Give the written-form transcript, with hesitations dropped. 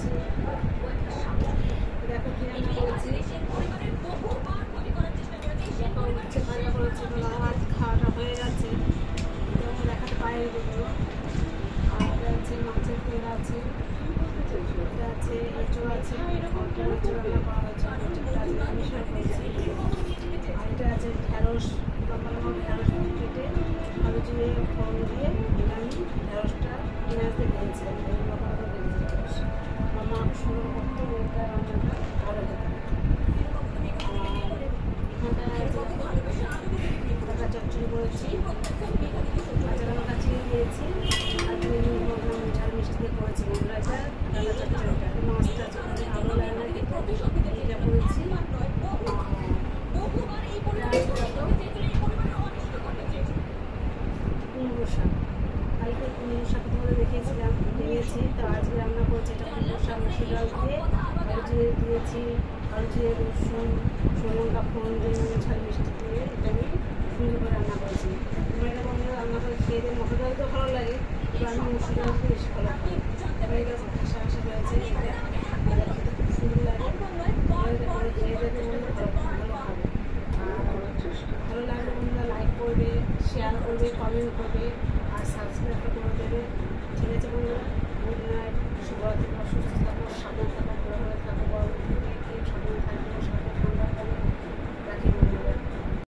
করেছি। দেখো কি রান্না করেছি, দেখো উচ্ছে ভাজা করেছি। আমার খাওয়াটা হয়ে গেছে, যেমন দেখাতে পায়ের দিকে। আর আছে মাছের তেল আছে, এটা আছে এঁচড় আছে, অল্প এঁচড় রান্না করা হয়েছে, মিশন করেছি। আর এটা আছে ঢ্যাঁড়স, লম্বা লম্বা ঢ্যাঁড়স কেটে আলু জিরে ফোড়ন দিয়ে এটা আমি ঢ্যাঁড়সটা পেঁয়াজ দিয়ে ভেজেছিলাম, লম্বা লম্বা ভেজেছি ঢ্যাঁড়স। আমার মা খুব সুন্দর করতো, এটা রান্নাটা ভালো খেতাম। কাঁচা চচ্চড়ি করেছি, কাঁচা লঙ্কা চিনি দিয়েছি, আর ঝাল মিষ্টি দিয়ে করেছি। এটা কাঁচা চচ্চড়িটা মাছটা চচ্চড়ি ভালো লাগে না খেতে, এটা করেছি। কুমড়ো শাক, কালকে কুমড়ো শাক তোমাদের দেখিয়েছিলাম, ভেঙেছি। তো আজকে রান্না করেছি এটা কুমড়ো শাক, মুসুর ডাল দিয়ে আলু জিরে দিয়েছি, আলু জিরে রসুন শুকনো লঙ্কা ফোড়ন দিয়ে ঝাল মিষ্টি দিয়ে এটা আমি সুন্দর করে রান্না করেছি। তোমরা এটা বন্ধুরা রান্না করে খেয়ে দিয়ে মশলা ডাল তো ভালো লাগে, এবার আমি মুসুর ডালকে বেশি ভালো খাই। এবার এটা ঘাসা ঘাসা হয়েছে, এটা খেতে খুব সুন্দর লাগে। এটা করে খেয়ে দেবে বন্ধুরা, ভালো খাবে। আর ভালো লাগলে বন্ধুরা লাইক করবে, শেয়ার করবে, কমেন্ট করবে, আর সাবস্ক্রাইবটা করে দেবে। ঠিক আছে বন্ধুরা, গুড নাইট, শুভরাত্রি, সুস্থ থাকো, সাবধান থাকো।